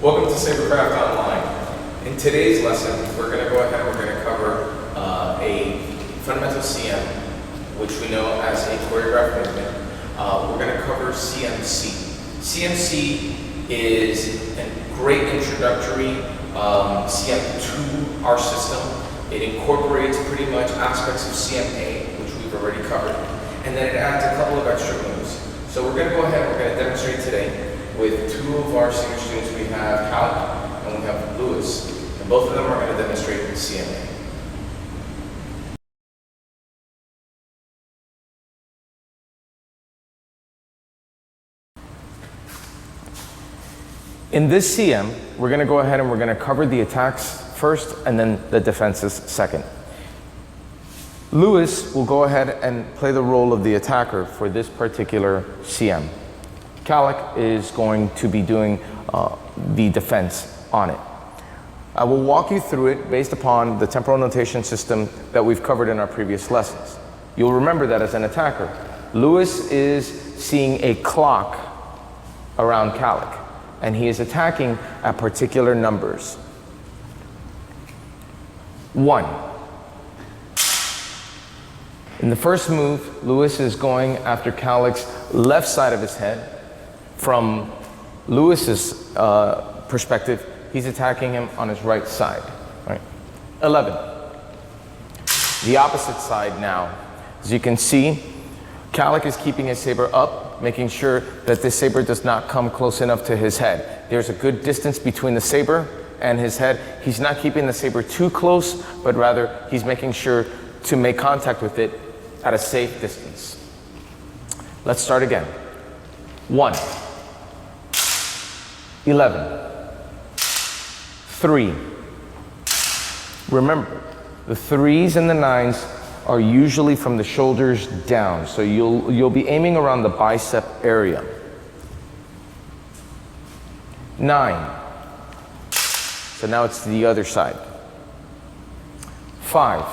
Welcome to SaberCraft Online. In today's lesson, we're going to go ahead and we're going to cover a fundamental CM, which we know as a choreographed movement. We're going to cover CMC. CMC is a great introductory CM to our system. It incorporates pretty much aspects of CMA, which we've already covered, and then it adds a couple of extra moves. So we're going to go ahead and we're going to demonstrate today with two of our senior students. We have Cal and we have Lewis, and both of them are going to demonstrate CMA. In this CM, we're going to go ahead and we're going to cover the attacks first and then the defenses second. Lewis will go ahead and play the role of the attacker for this particular CM. Calic is going to be doing the defense on it. I will walk you through it based upon the temporal notation system that we've covered in our previous lessons. You'll remember that as an attacker, Lewis is seeing a clock around Calic, and he is attacking at particular numbers. 1. In the first move, Lewis is going after Calic's left side of his head. From Lewis's perspective, he's attacking him on his right side. Right? 11. The opposite side now. As you can see, Calic is keeping his saber up, making sure that this saber does not come close enough to his head. There's a good distance between the saber and his head. He's not keeping the saber too close, but rather he's making sure to make contact with it at a safe distance. Let's start again. 1. 11. 3. Remember, the 3s and the 9s are usually from the shoulders down, so you'll be aiming around the bicep area. 9. So now it's the other side. 5.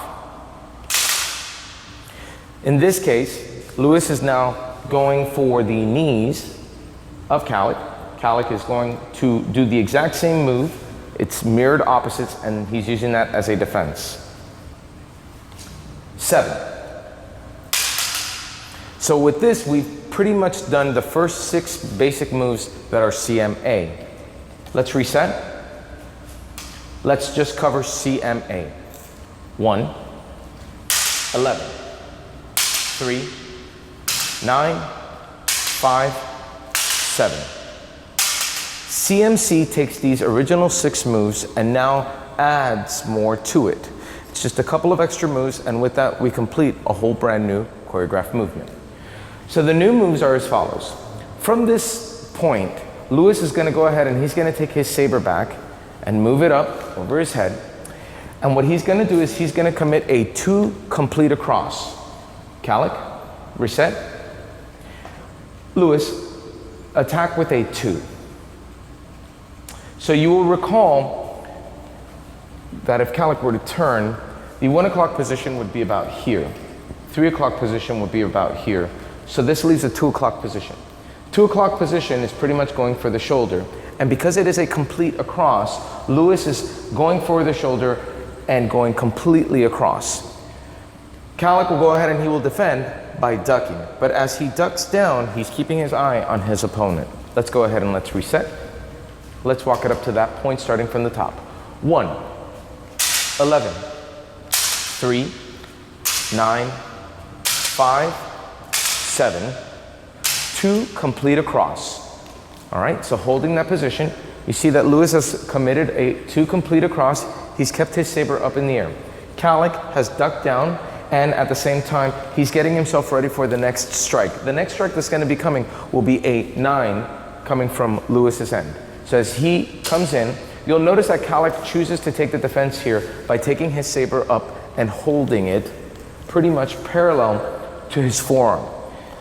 In this case, Lewis is now going for the knees of Calic. Calic is going to do the exact same move. It's mirrored opposites, and he's using that as a defense. 7. So with this, we've pretty much done the first 6 basic moves that are CMA. Let's reset. Let's just cover CMA. 1, 11, 3, 9, 5, 7. CMC takes these original 6 moves and now adds more to it. It's just a couple of extra moves, and with that we complete a whole brand new choreographed movement. So the new moves are as follows. From this point, Lewis is going to go ahead and he's going to take his saber back and move it up over his head. And what he's going to do is he's going to commit a 2 complete across. Calic, reset. Lewis, attack with a 2. So you will recall that if Calic were to turn, the 1 o'clock position would be about here. 3 o'clock position would be about here. So this leaves a 2 o'clock position. 2 o'clock position is pretty much going for the shoulder. And because it is a complete across, Lewis is going for the shoulder and going completely across. Calic will go ahead and he will defend by ducking. But as he ducks down, he's keeping his eye on his opponent. Let's go ahead and let's reset. Let's walk it up to that point starting from the top. 1, 11, 3, 9, 5, 7, 2 complete across. All right, so holding that position, you see that Lewis has committed a 2 complete across. He's kept his saber up in the air. Calic has ducked down, and at the same time, he's getting himself ready for the next strike. The next strike that's going to be coming will be a 9 coming from Lewis's end. So as he comes in, you'll notice that Calic chooses to take the defense here by taking his saber up and holding it pretty much parallel to his forearm.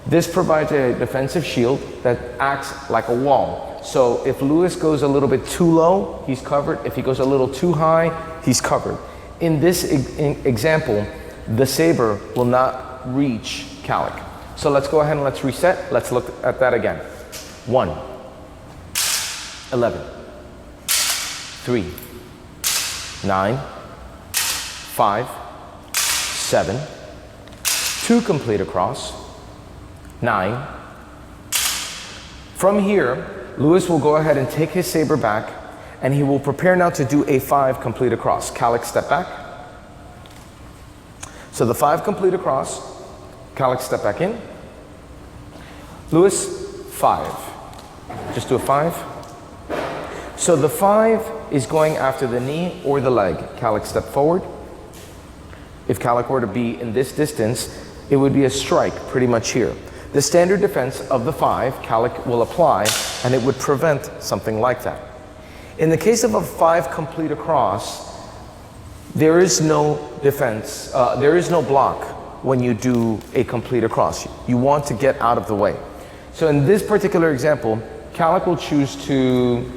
This provides a defensive shield that acts like a wall. So if Lewis goes a little bit too low, he's covered. If he goes a little too high, he's covered. In this example, the saber will not reach Calic. So let's go ahead and let's reset. Let's look at that again. 1, 11, 3, 9, 5, 7, 2 complete across, 9. From here, Lewis will go ahead and take his saber back, and he will prepare now to do a 5 complete across. Calic step back. So the 5 complete across, Calic step back in. Lewis, 5. Just do a 5. So the 5 is going after the knee or the leg. Calic step forward. If Calic were to be in this distance, it would be a strike pretty much here. The standard defense of the 5, Calic will apply, and it would prevent something like that. In the case of a 5 complete across, there is no defense, there is no block when you do a complete across. You want to get out of the way. So in this particular example, Calic will choose to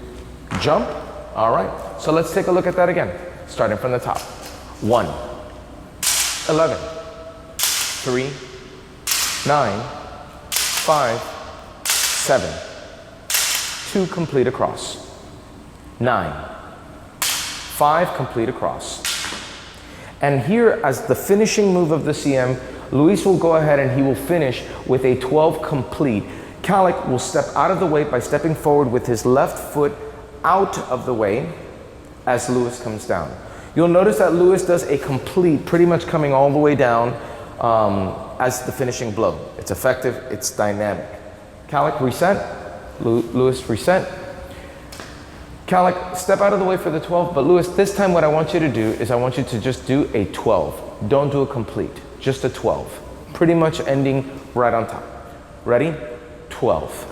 jump. All right, so let's take a look at that again, starting from the top. 1, 11, 3, 9, 5, 7, 2 complete across, 9, 5 complete across. And here, as the finishing move of the CM, Luis will go ahead and he will finish with a 12 complete. Calic will step out of the way by stepping forward with his left foot out of the way as Lewis comes down. You'll notice that Lewis does a complete, pretty much coming all the way down as the finishing blow. It's effective, it's dynamic. Calic reset, Lewis reset. Calic, step out of the way for the 12, but Lewis, this time what I want you to do is I want you to just do a 12. Don't do a complete, just a 12. Pretty much ending right on top. Ready? 12.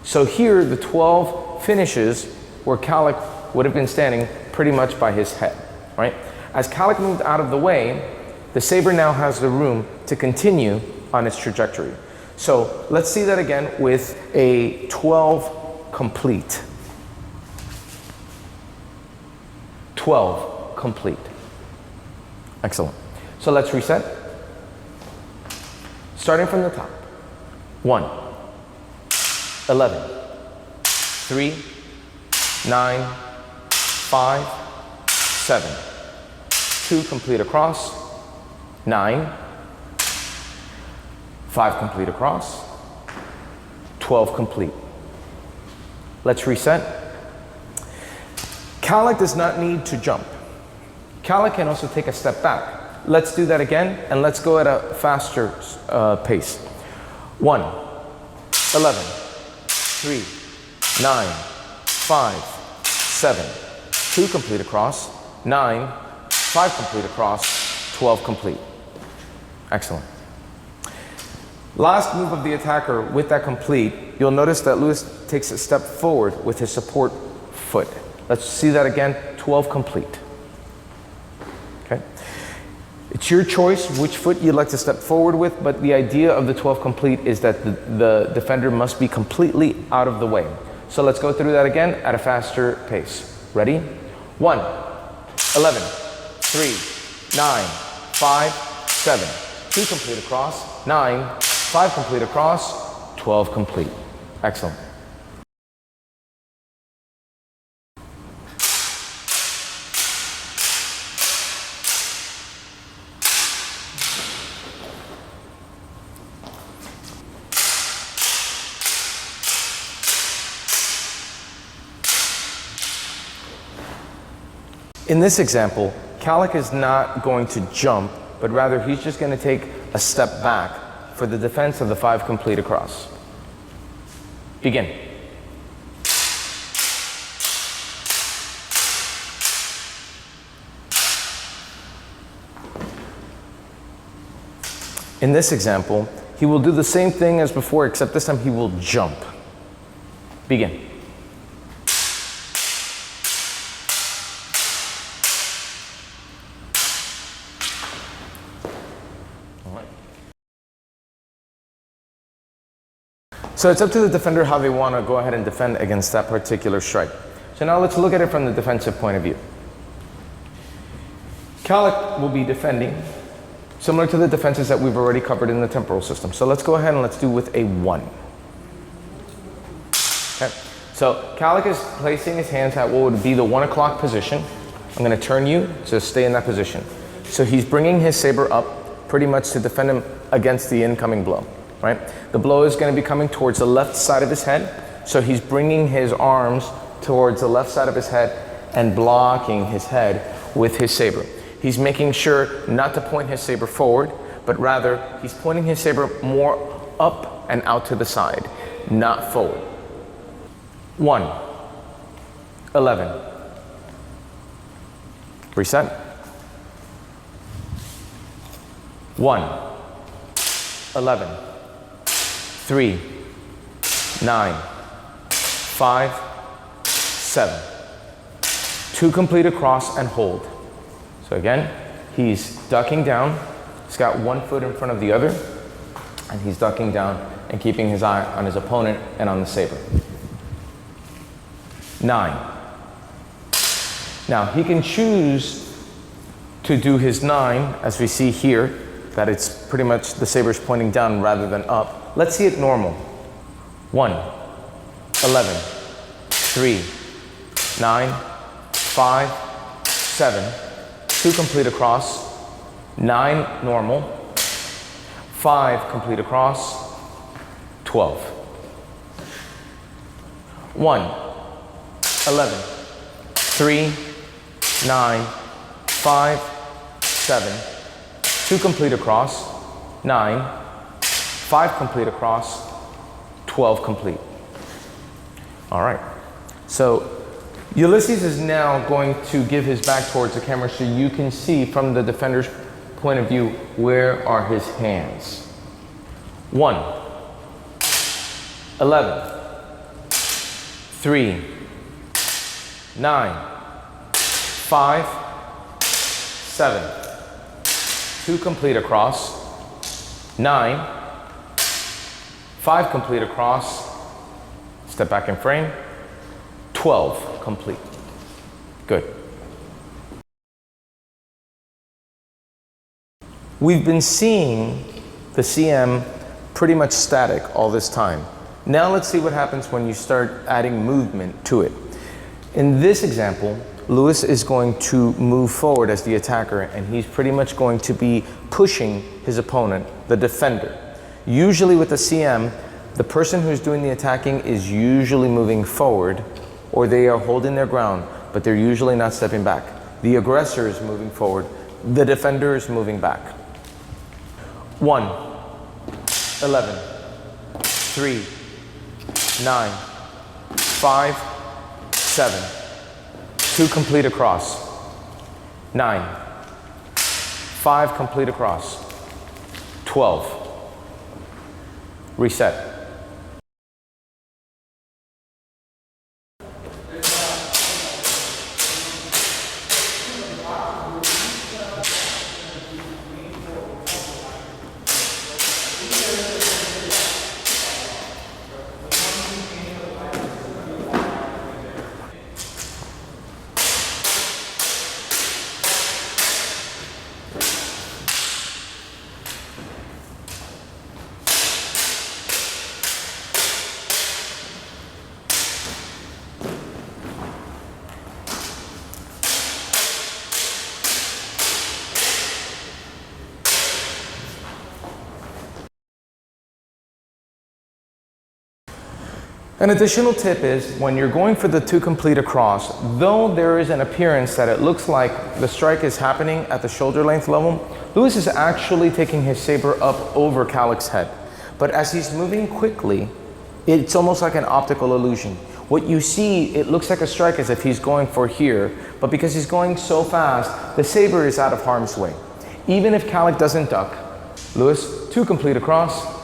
So here the 12 finishes where Calic would have been standing pretty much by his head, right? As Calic moved out of the way, the saber now has the room to continue on its trajectory. So let's see that again with a 12 complete. 12 complete. Excellent. So let's reset. Starting from the top. 1, 11, 3, 9, 5, 7, 2 complete across, 9, 5 complete across, 12 complete. Let's reset. Calic does not need to jump. Calic can also take a step back. Let's do that again, and let's go at a faster pace. 1, 11, 3, 9, 5, 7, 2 complete across, 9, 5 complete across, 12 complete. Excellent. Last move of the attacker with that complete, you'll notice that Lewis takes a step forward with his support foot. Let's see that again, 12 complete. Okay. It's your choice which foot you'd like to step forward with, but the idea of the 12 complete is that the defender must be completely out of the way. So let's go through that again at a faster pace. Ready? 1, 11, 3, 9, 5, 7, 2 complete across, 9, 5 complete across, 12 complete. Excellent. In this example, Calic is not going to jump, but rather he's just going to take a step back for the defense of the 5 complete across. Begin. In this example, he will do the same thing as before, except this time he will jump. Begin. So it's up to the defender how they want to go ahead and defend against that particular strike. So now let's look at it from the defensive point of view. Calic will be defending similar to the defenses that we've already covered in the temporal system. So let's go ahead and let's do with a 1. Okay. So Calic is placing his hands at what would be the 1 o'clock position. I'm going to turn you to stay in that position. So he's bringing his saber up pretty much to defend him against the incoming blow, right? The blow is going to be coming towards the left side of his head. So he's bringing his arms towards the left side of his head and blocking his head with his saber. He's making sure not to point his saber forward, but rather he's pointing his saber more up and out to the side, not forward. 1, 11. Reset. 1, 11, 3, 9, 5, 7. 2 complete across and hold. So again, he's ducking down. He's got 1 foot in front of the other, and he's ducking down and keeping his eye on his opponent and on the saber. 9. Now he can choose to do his 9, as we see here, that it's pretty much the saber's pointing down rather than up. Let's see it normal. 1, 11, 3, 9, 5, 7, 2 complete across, 9 normal, 5 complete across, 12. 1, 11, 3, 9, 5, 7, 2 complete across, 9, 5 complete across, 12 complete. All right, so Ulysses is now going to give his back towards the camera so you can see from the defender's point of view where are his hands. 1, 11, 3, 9, 5, 7, 2 complete across, 9, 5 complete across, step back in frame, 12 complete. Good. We've been seeing the CM pretty much static all this time. Now let's see what happens when you start adding movement to it. In this example, Lewis is going to move forward as the attacker, and he's pretty much going to be pushing his opponent, the defender. Usually with the CM, the person who's doing the attacking is usually moving forward, or they are holding their ground, but they're usually not stepping back. The aggressor is moving forward, the defender is moving back. 1, 11, 3, 9, 5, 7, 2 complete across, 9, 5 complete across, 12. Reset. An additional tip is when you're going for the 2 complete across, though there is an appearance that it looks like the strike is happening at the shoulder length level, Lewis is actually taking his saber up over Calic's head. But as he's moving quickly, it's almost like an optical illusion. What you see, it looks like a strike as if he's going for here, but because he's going so fast, the saber is out of harm's way. Even if Calic doesn't duck, Lewis, 2 complete across,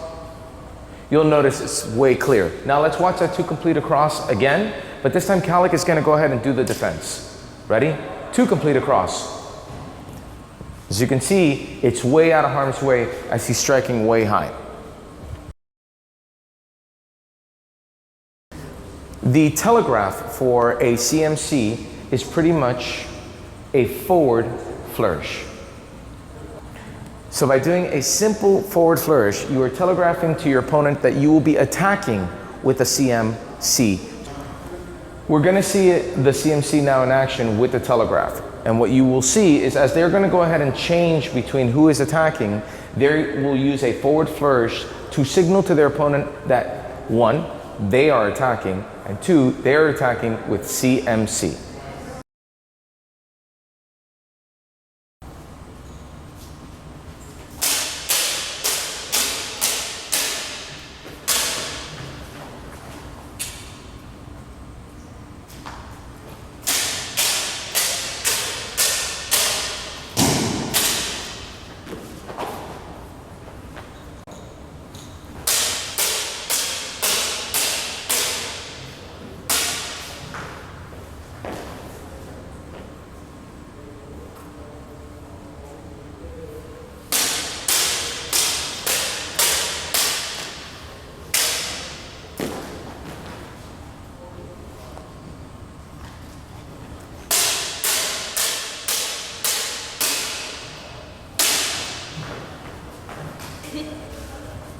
you'll notice it's way clear. Now let's watch that 2 complete across again, but this time Calic is gonna go ahead and do the defense. Ready? 2 complete across. As you can see, it's way out of harm's way as he's striking way high. The telegraph for a CMC is pretty much a forward flourish. So by doing a simple forward flourish, you are telegraphing to your opponent that you will be attacking with a CMC. We're going to see the CMC now in action with the Telegraph. And what you will see is as they're going to go ahead and change between who is attacking, they will use a forward flourish to signal to their opponent that 1, they are attacking, and 2, they're attacking with CMC.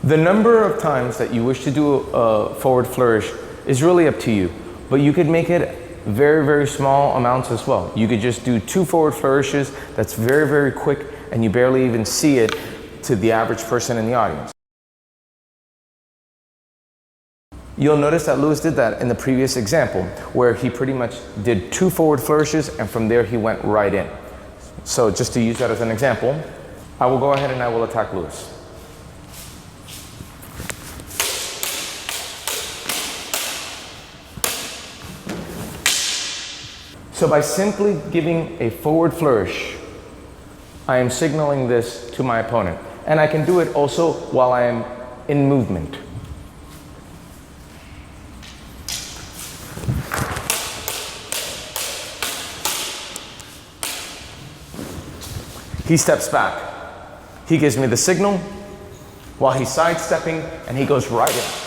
The number of times that you wish to do a forward flourish is really up to you, but you could make it very, very small amounts as well. You could just do 2 forward flourishes, that's very, very quick, and you barely even see it to the average person in the audience. You'll notice that Lewis did that in the previous example, where he pretty much did 2 forward flourishes, and from there he went right in. So just to use that as an example, I will go ahead and I will attack Lewis. So by simply giving a forward flourish, I am signaling this to my opponent. And I can do it also while I am in movement. He steps back. He gives me the signal while he's sidestepping, and he goes right in.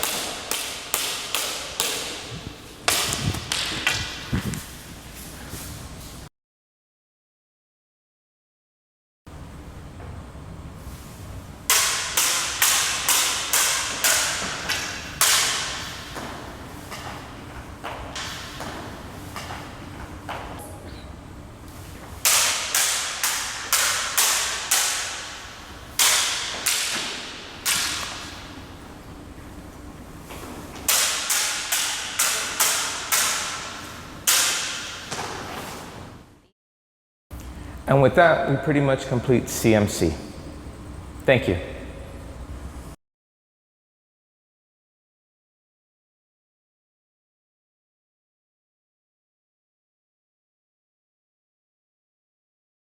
And with that, we pretty much complete CMC. Thank you.